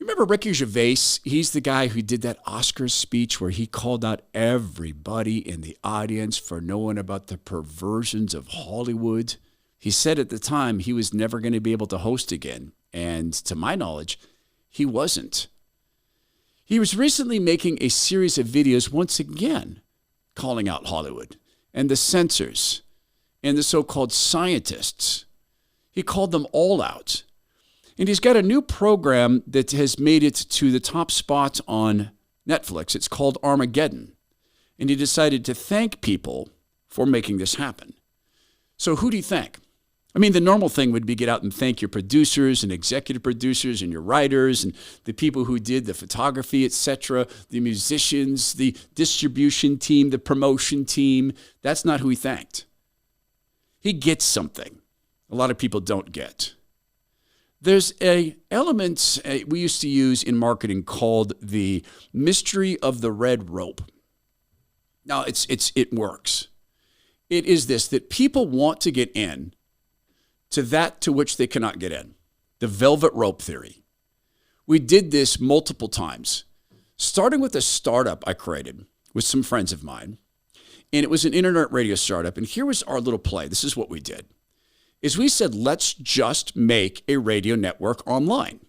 Remember Ricky Gervais? He's the guy who did that Oscars speech where he called out everybody in the audience for knowing about the perversions of Hollywood. He said at the time he was never going to be able to host again. And to my knowledge, he wasn't. He was recently making a series of videos once again calling out Hollywood and the censors and the so-called scientists. He called them all out. And he's got a new program that has made it to the top spot on Netflix. It's called Armageddon. And he decided to thank people for making this happen. So who do you thank? I mean, the normal thing would be get out and thank your producers and executive producers and your writers and the people who did the photography, etc., the musicians, the distribution team, the promotion team. That's not who he thanked. He gets something a lot of people don't get. There's an element we used to use in marketing called the mystery of the red rope. Now, it works. It is this, that people want to get in to that to which they cannot get in, the velvet rope theory. We did this multiple times, starting with a startup I created with some friends of mine, and it was an internet radio startup, and here was our little play. This is what we did. Is we said, let's just make a radio network online.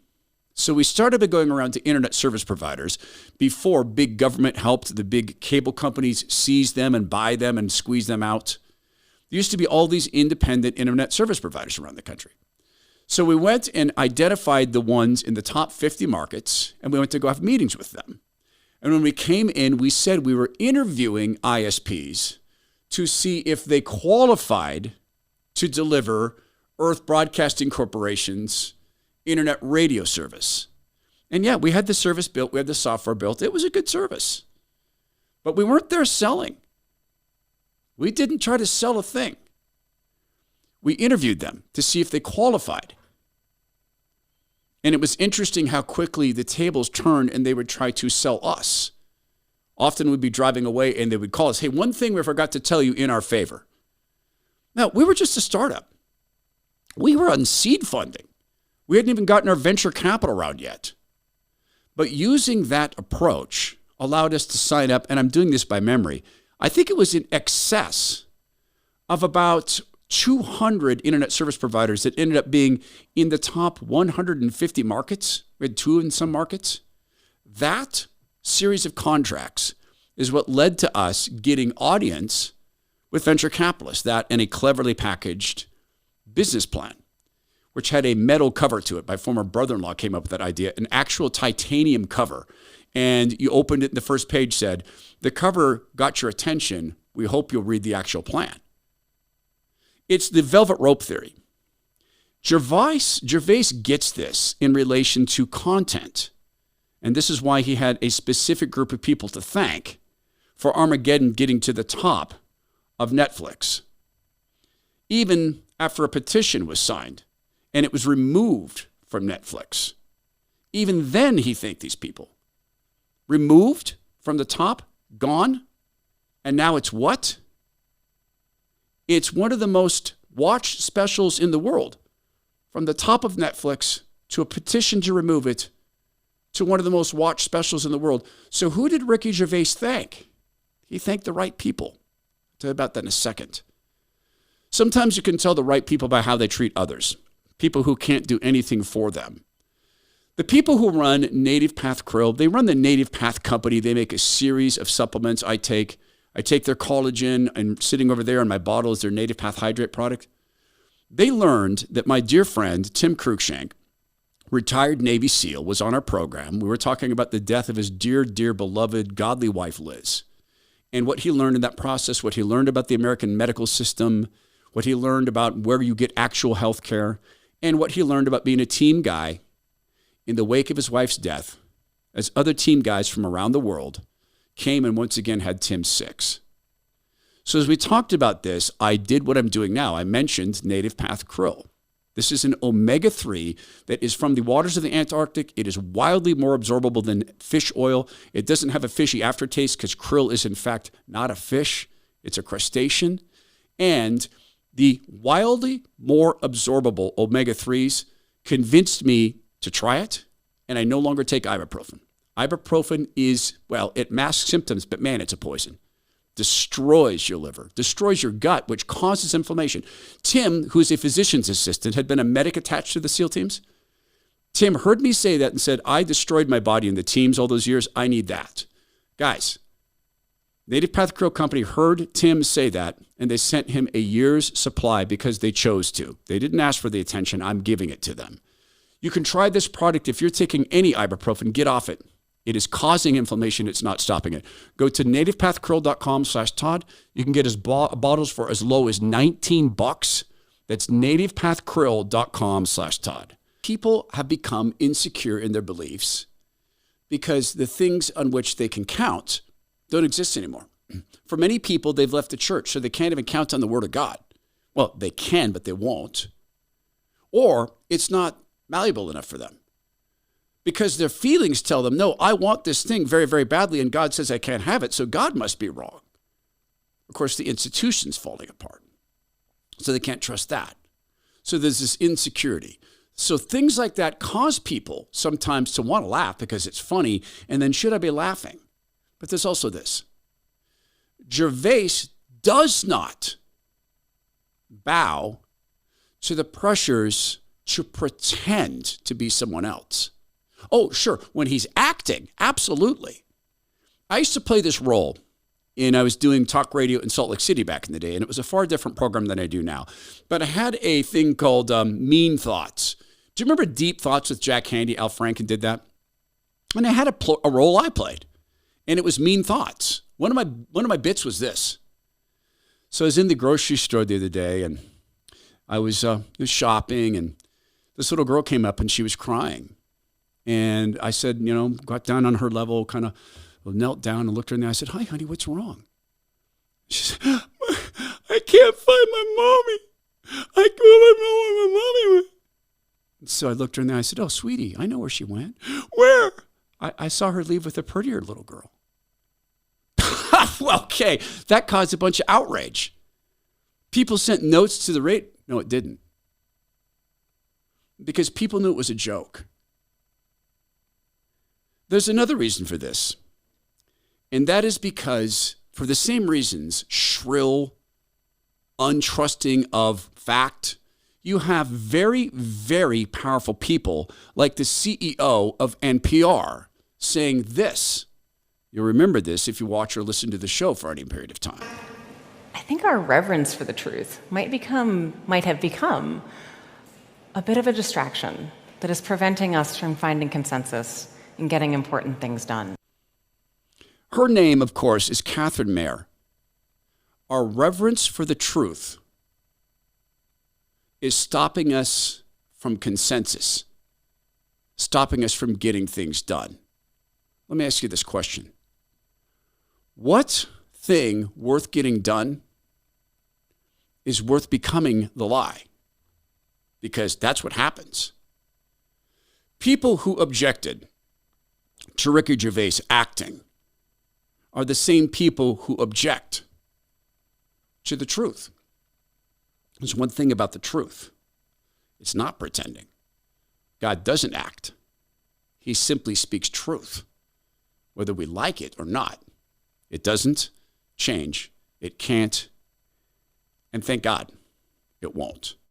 So we started by going around to internet service providers before big government helped the big cable companies seize them and buy them and squeeze them out. There used to be all these independent internet service providers around the country. So we went and identified the ones in the top 50 markets, and we went to go have meetings with them. And when we came in, we said we were interviewing ISPs to see if they qualified to deliver Earth Broadcasting Corporation's internet radio service. And yeah, we had the service built, we had the software built. It was a good service. But we weren't there selling. We didn't try to sell a thing. We interviewed them to see if they qualified. And it was interesting how quickly the tables turned and they would try to sell us. Often we'd be driving away and they would call us, hey, one thing we forgot to tell you in our favor. Now, we were just a startup. We were on seed funding. We hadn't even gotten our venture capital round yet. But using that approach allowed us to sign up, and I'm doing this by memory, I think it was in excess of about 200 internet service providers that ended up being in the top 150 markets. We had 2 in some markets. That series of contracts is what led to us getting audience with venture capitalists, that and a cleverly packaged business plan, which had a metal cover to it. My former brother-in-law came up with that idea, an actual titanium cover. And you opened it and the first page said, the cover got your attention. We hope you'll read the actual plan. It's the velvet rope theory. Gervais gets this in relation to content. And this is why he had a specific group of people to thank for Armageddon getting to the top of Netflix. Even after a petition was signed and it was removed from Netflix. Even then he thanked these people. Removed from the top, gone, and now it's what? It's one of the most watched specials in the world. From the top of Netflix to a petition to remove it to one of the most watched specials in the world. So who did Ricky Gervais thank? He thanked the right people. I'll tell you about that in a second. Sometimes you can tell the right people by how they treat others. People who can't do anything for them. The people who run Native Path Krill, they run the Native Path Company. They make a series of supplements I take. I take their collagen, and sitting over there in my bottle is their Native Path Hydrate product. They learned that my dear friend, Tim Cruikshank, retired Navy SEAL, was on our program. We were talking about the death of his dear, dear, beloved, godly wife, Liz. And what he learned in that process, what he learned about the American medical system, what he learned about where you get actual health care, and what he learned about being a team guy in the wake of his wife's death, as other team guys from around the world came and once again had Tim 6. So as we talked about this, I did what I'm doing now. I mentioned Native Path Krill. This is an omega-3 that is from the waters of the Antarctic. It is wildly more absorbable than fish oil. It doesn't have a fishy aftertaste because krill is, in fact, not a fish. It's a crustacean. And the wildly more absorbable omega-3s convinced me to try it. and I no longer take ibuprofen. Ibuprofen is, well, it masks symptoms, but man, it's a poison. Destroys your liver, destroys your gut, which causes inflammation. Tim, who is a physician's assistant, had been a medic attached to the SEAL teams. Tim heard me say that and said, I destroyed my body in the teams all those years. I need that. Guys, Native Path Krill Company heard Tim say that, and they sent him a year's supply because they chose to. They didn't ask for the attention. I'm giving it to them. You can try this product. If you're taking any ibuprofen, get off it. It is causing inflammation. It's not stopping it. Go to nativepathkrill.com/Todd. You can get his bottles for as low as $19. That's nativepathkrill.com/Todd. People have become insecure in their beliefs because the things on which they can count don't exist anymore. For many people, they've left the church, so they can't even count on the Word of God. Well, they can, but they won't. Or it's not malleable enough for them because their feelings tell them, no, I want this thing very, very badly, and God says I can't have it, so God must be wrong. Of course, the institution's falling apart, so they can't trust that. So there's this insecurity. So things like that cause people sometimes to want to laugh because it's funny, and then should I be laughing? But there's also this. Gervais does not bow to the pressures to pretend to be someone else. Oh, sure, when he's acting, absolutely. I used to play this role, and I was doing talk radio in Salt Lake City back in the day, and it was a far different program than I do now. But I had a thing called Mean Thoughts. Do you remember Deep Thoughts with Jack Handy? Al Franken did that. And I had a role I played, and it was Mean Thoughts. One of my bits was this. So I was in the grocery store the other day, and I was shopping, and this little girl came up, and she was crying. And I said, got down on her level, kind of knelt down and looked her in the eye. I said, hi, honey, what's wrong? She said, I can't find my mommy. I can't know where my mommy went. So I looked her in the eye. I said, oh, sweetie, I know where she went. Where? I saw her leave with a prettier little girl. Well, okay, that caused a bunch of outrage. People sent notes to the radio. No, it didn't. Because people knew it was a joke. There's another reason for this. And that is because, for the same reasons, shrill, untrusting of fact, you have very, very powerful people like the CEO of NPR saying this. You'll remember this if you watch or listen to the show for any period of time. I think our reverence for the truth might have become a bit of a distraction that is preventing us from finding consensus and getting important things done. Her name, of course, is Catherine Mayer. Our reverence for the truth is stopping us from consensus, stopping us from getting things done. Let me ask you this question. What thing worth getting done is worth becoming the lie? Because that's what happens. People who objected to Ricky Gervais acting are the same people who object to the truth. There's one thing about the truth. It's not pretending. God doesn't act. He simply speaks truth, whether we like it or not. It doesn't change. It can't. And thank God it won't.